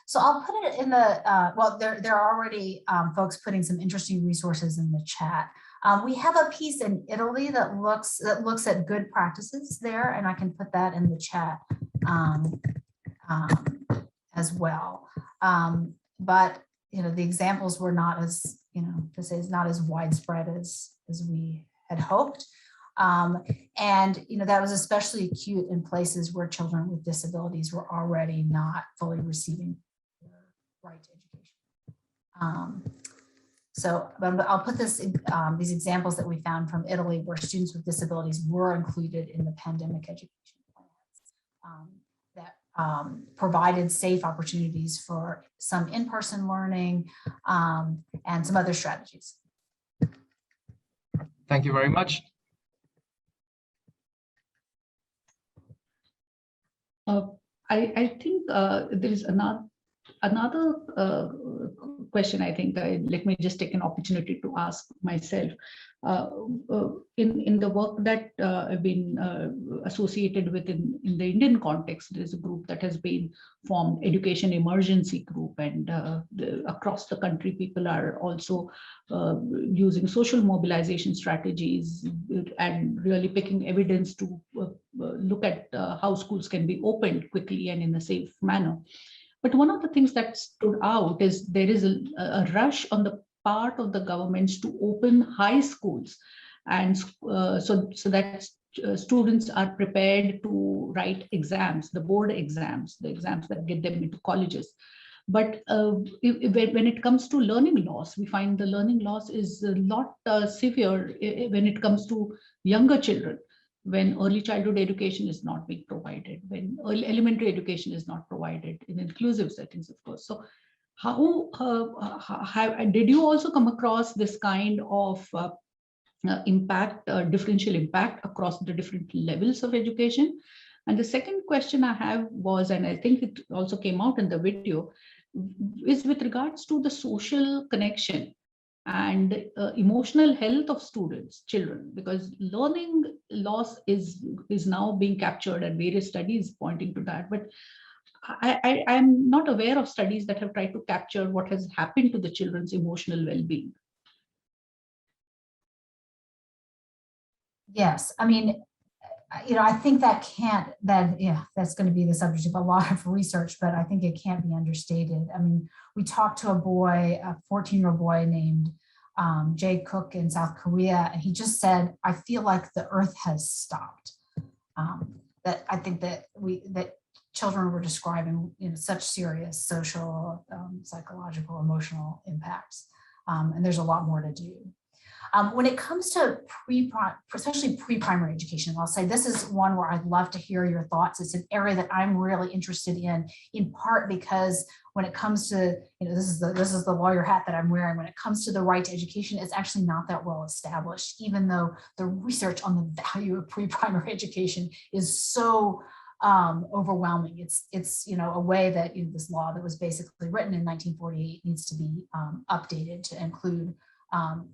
So I'll put it in the, well, there are already folks putting some interesting resources in the chat. We have a piece in Italy that looks at good practices there, and I can put that in the chat as well. But you know, the examples were not as, you know, to say is not as widespread as we had hoped. And you know, that was especially acute in places where children with disabilities were already not fully receiving their right to education. So I'll put this these examples that we found from Italy, where students with disabilities were included in the pandemic education plans that provided safe opportunities for some in-person learning and some other strategies. Thank you very much. I think there is another question. I think let me just take an opportunity to ask myself. In the work that I've been associated with in the Indian context, there's a group that has been formed, Education Emergency Group, and across the country, people are also using social mobilization strategies and really picking evidence to look at how schools can be opened quickly and in a safe manner. But one of the things that stood out is there is a rush on the part of the governments to open high schools, and so that students are prepared to write exams, the board exams, the exams that get them into colleges. But when it comes to learning loss, we find the learning loss is a lot severe when it comes to younger children, when early childhood education is not being provided, when early elementary education is not provided in inclusive settings, of course. So how did you also come across this kind of impact, differential impact across the different levels of education? And the second question I have was, and I think it also came out in the video, is with regards to the social connection and emotional health of students, children, because learning loss is now being captured, and various studies pointing to that. But I'm not aware of studies that have tried to capture what has happened to the children's emotional well-being. Yes, I mean, I think that's going to be the subject of a lot of research, but I think it can't be understated. I mean, we talked to a 14-year-old boy named Jay Cook in South Korea, and he just said, I feel like the earth has stopped. That I think that children were describing such serious social, psychological, emotional impacts. And there's a lot more to do. When it comes to especially pre-primary education, I'll say this is one where I'd love to hear your thoughts. It's an area that I'm really interested in part because when it comes to, this is the lawyer hat that I'm wearing. When it comes to the right to education, it's actually not that well established, even though the research on the value of pre-primary education is so overwhelming. It's a way that this law that was basically written in 1948 needs to be updated to include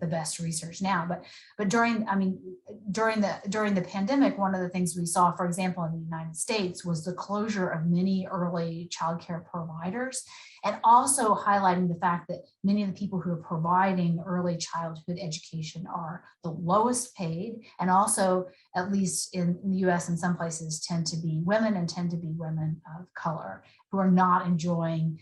the best research now. But during the pandemic, one of the things we saw, for example, in the United States, was the closure of many early childcare providers, and also highlighting the fact that many of the people who are providing early childhood education are the lowest paid, and also, at least in the US in some places, tend to be women of color who are not enjoying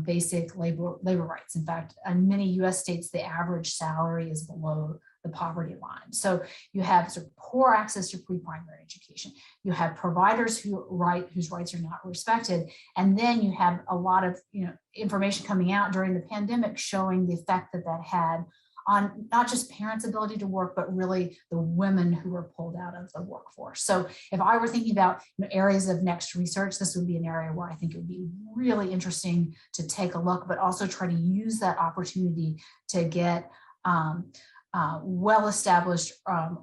basic labor rights. In fact, in many US states, the average salary is below the poverty line. So you have sort of poor access to pre-primary education. You have providers whose rights are not respected. And then you have a lot of information coming out during the pandemic showing the effect that had on not just parents' ability to work, but really the women who were pulled out of the workforce. So if I were thinking about areas of next research, this would be an area where I think it would be really interesting to take a look, but also try to use that opportunity to get well-established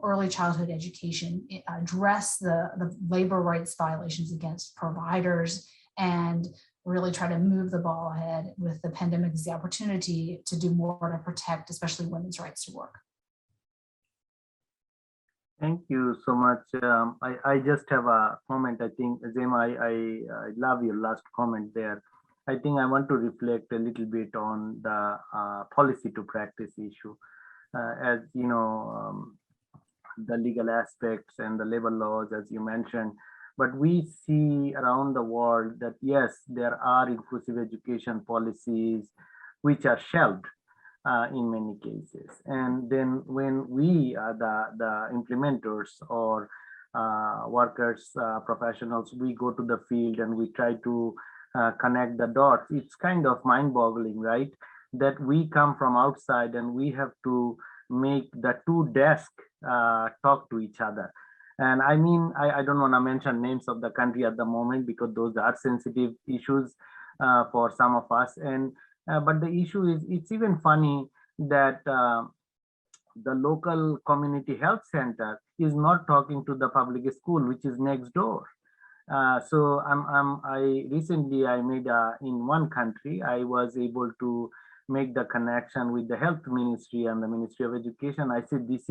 early childhood education, address the labor rights violations against providers, and really try to move the ball ahead with the pandemic as the opportunity to do more to protect, especially women's rights to work. Thank you so much. I just have a comment. I think, Zama, I love your last comment there. I think I want to reflect a little bit on the policy to practice issue. As you know, the legal aspects and the labor laws, as you mentioned, but we see around the world that yes, there are inclusive education policies which are shelved in many cases. And then when we are the implementers or workers, professionals, we go to the field and we try to connect the dots. It's kind of mind-boggling, right? That we come from outside and we have to make the two desks talk to each other. And I mean, I don't want to mention names of the country at the moment because those are sensitive issues for some of us. And but the issue is, it's even funny that the local community health center is not talking to the public school, which is next door. So I recently made in one country, I was able to make the connection with the health ministry and the Ministry of Education. I said, this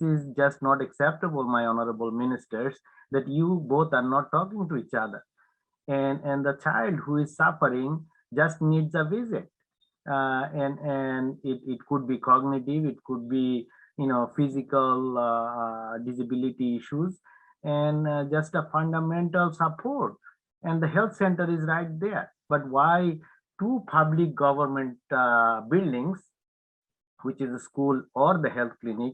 is just not acceptable, my honorable ministers, that you both are not talking to each other. And the child who is suffering just needs a visit. And it could be cognitive, it could be physical disability issues, and just a fundamental support. And the health center is right there. But why two public government buildings, which is a school or the health clinic,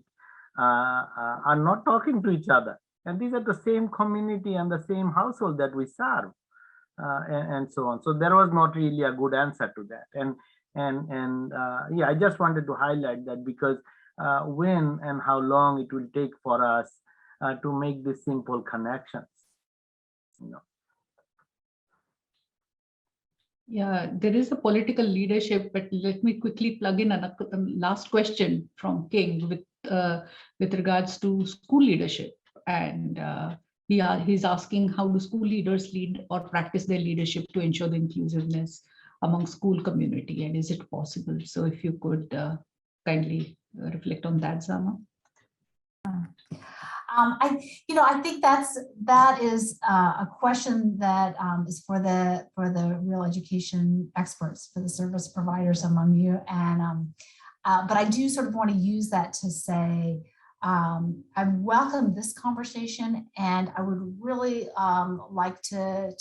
are not talking to each other? And these are the same community and the same household that we serve, and so on. So there was not really a good answer to that. And yeah, I just wanted to highlight that because when and how long it will take for us to make these simple connections. Yeah, there is a political leadership, but let me quickly plug in a last question from King with regards to school leadership. And he's asking, how do school leaders lead or practice their leadership to ensure the inclusiveness among school community, and is it possible? So if you could kindly reflect on that, Zama. I think that is a question that is for the real education experts, for the service providers among you. And but I do sort of want to use that to say, I welcome this conversation, and I would really like to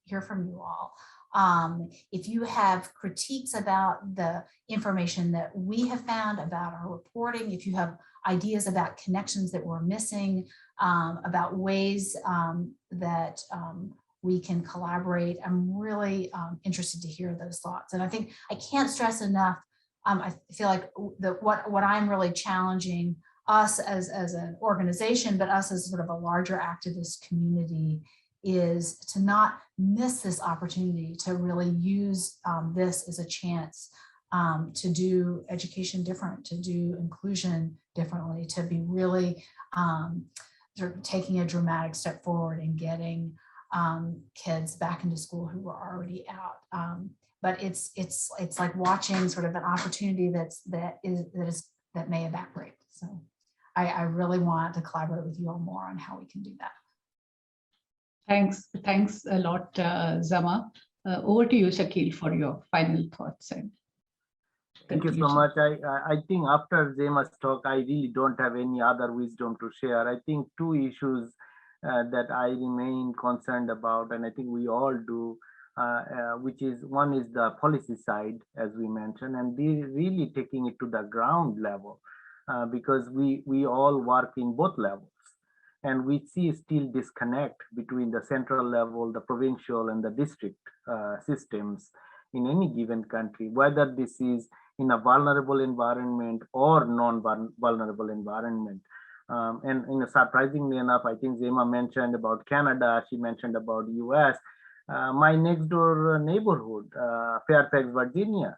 hear from you all. If you have critiques about the information that we have found about our reporting, if you have ideas about connections that we're missing, about ways that we can collaborate, I'm really interested to hear those thoughts. And I think I can't stress enough, I feel like what I'm really challenging us as an organization, but us as sort of a larger activist community, is to not miss this opportunity to really use this as a chance to do education different, to do inclusion differently, to be really sort of taking a dramatic step forward and getting kids back into school who were already out. But it's like watching sort of an opportunity that may evaporate. So I really want to collaborate with you all more on how we can do that. Thanks a lot, Zama. Over to you, Shakil, for your final thoughts. And thank you so much. I think after Zama's talk, I really don't have any other wisdom to share. I think two issues that I remain concerned about, and I think we all do, which is one is the policy side, as we mentioned, and really taking it to the ground level, because we all work in both levels. And we see still disconnect between the central level, the provincial and the district systems in any given country, whether this is in a vulnerable environment or non-vulnerable environment. And surprisingly enough, I think Zama mentioned about Canada, she mentioned about US. My next door neighborhood, Fairfax, Virginia,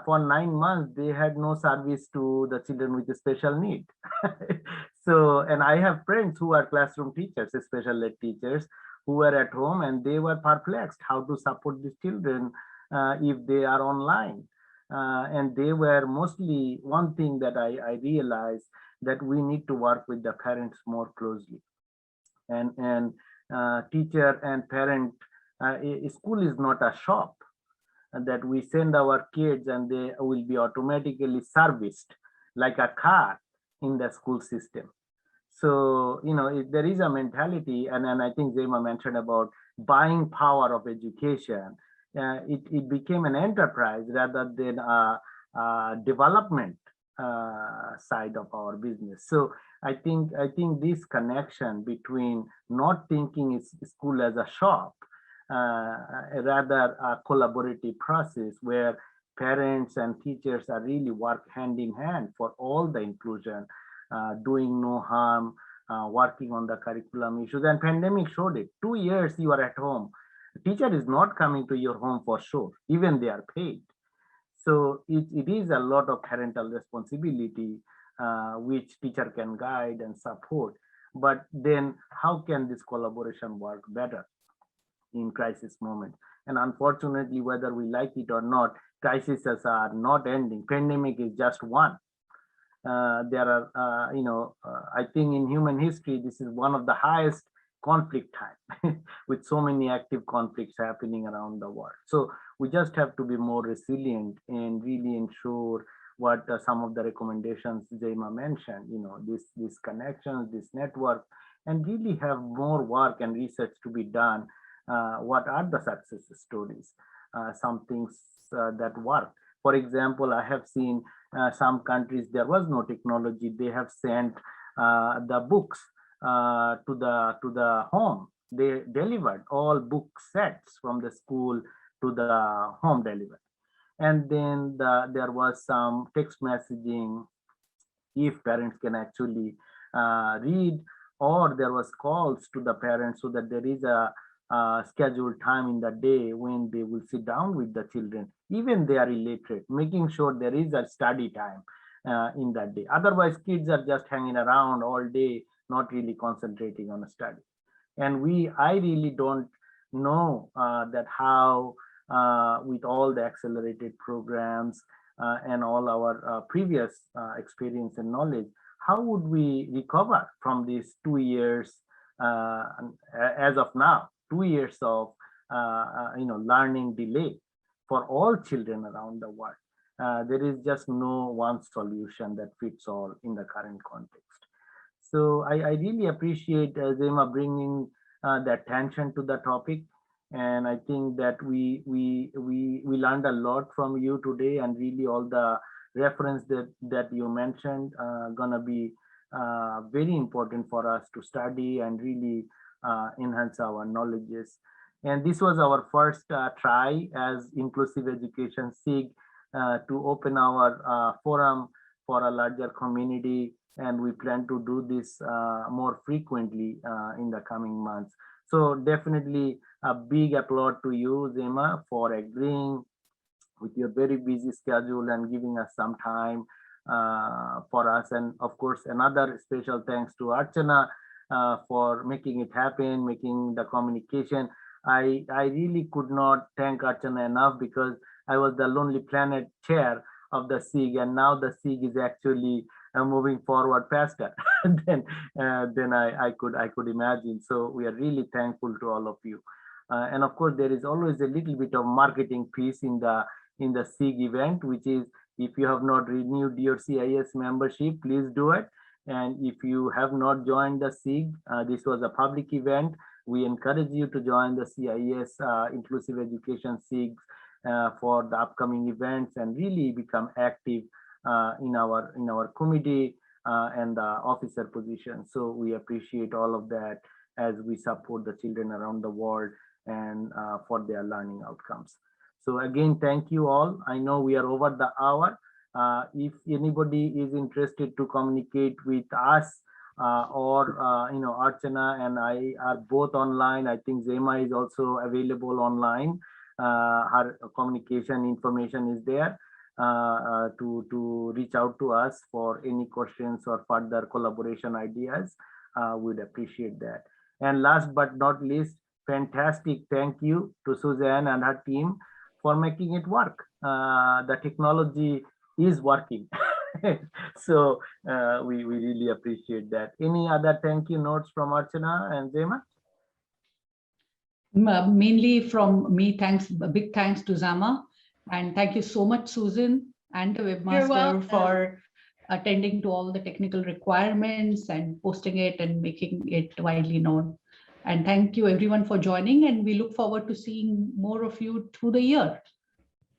for 9 months, they had no service to the children with a special need. So, and I have friends who are classroom teachers, special ed teachers, who were at home and they were perplexed how to support these children if they are online. And they were mostly, one thing that I realized, that we need to work with the parents more closely. And teacher and parent, school is not a shop that we send our kids and they will be automatically serviced like a car in the school system. So, you know, there is a mentality, and I think Zama mentioned about buying power of education. It became an enterprise rather than a development side of our business. So I think this connection between not thinking school as a shop, rather a collaborative process where parents and teachers are really work hand in hand for all the inclusion, doing no harm, working on the curriculum issues. And pandemic showed it. 2 years you are at home. Teacher is not coming to your home for sure, even they are paid. So it is a lot of parental responsibility, which teacher can guide and support. But then how can this collaboration work better in crisis moment? And unfortunately, whether we like it or not, crises are not ending. Pandemic is just one. There are, I think in human history, this is one of the highest conflict time with so many active conflicts happening around the world. So we just have to be more resilient and really ensure what some of the recommendations Zama mentioned, this connections, this network, and really have more work and research to be done. What are the success stories? Some things that work. For example, I have seen some countries, there was no technology. They have sent the books to the home. They delivered all book sets from the school to the home delivered. And then there was some text messaging if parents can actually read, or there was calls to the parents so that there is a scheduled time in the day when they will sit down with the children, even they are illiterate, making sure there is a study time in that day. Otherwise, kids are just hanging around all day, not really concentrating on a study. And I really don't know that how, with all the accelerated programs and all our previous experience and knowledge, how would we recover from these 2 years as of now? 2 years of learning delay for all children around the world. There is just no one solution that fits all in the current context. So I really appreciate Zema bringing the attention to the topic. And I think that we learned a lot from you today, and really all the reference that you mentioned gonna be very important for us to study and really enhance our knowledges. And this was our first try as Inclusive Education SIG to open our forum for a larger community, and we plan to do this more frequently in the coming months. So definitely a big applaud to you, Zema, for agreeing with your very busy schedule and giving us some time for us. And of course, another special thanks to Archana for making it happen, making the communication. I really could not thank Archana enough, because I was the Lonely Planet chair of the SIG, and now the SIG is actually moving forward faster than I could imagine. So we are really thankful to all of you. And of course, there is always a little bit of marketing piece in the SIG event, which is, if you have not renewed your CIS membership, please do it. And if you have not joined the SIG, this was a public event. We encourage you to join the CIS Inclusive Education SIG for the upcoming events, and really become active in our committee and the officer position. So we appreciate all of that as we support the children around the world and for their learning outcomes. So again, thank you all. I know we are over the hour. If anybody is interested to communicate with us or Archana and I are both online. I think Zema is also available online. Her communication information is there to reach out to us for any questions or further collaboration ideas. We'd appreciate that. And last but not least, fantastic thank you to Suzanne and her team for making it work. The technology is working. So we really appreciate that. Any other thank you notes from Archana and Zema? Mainly from me, thanks, big thanks to Zama. And thank you so much, Susan and the webmaster, for attending to all the technical requirements and posting it and making it widely known. And thank you everyone for joining, and we look forward to seeing more of you through the year.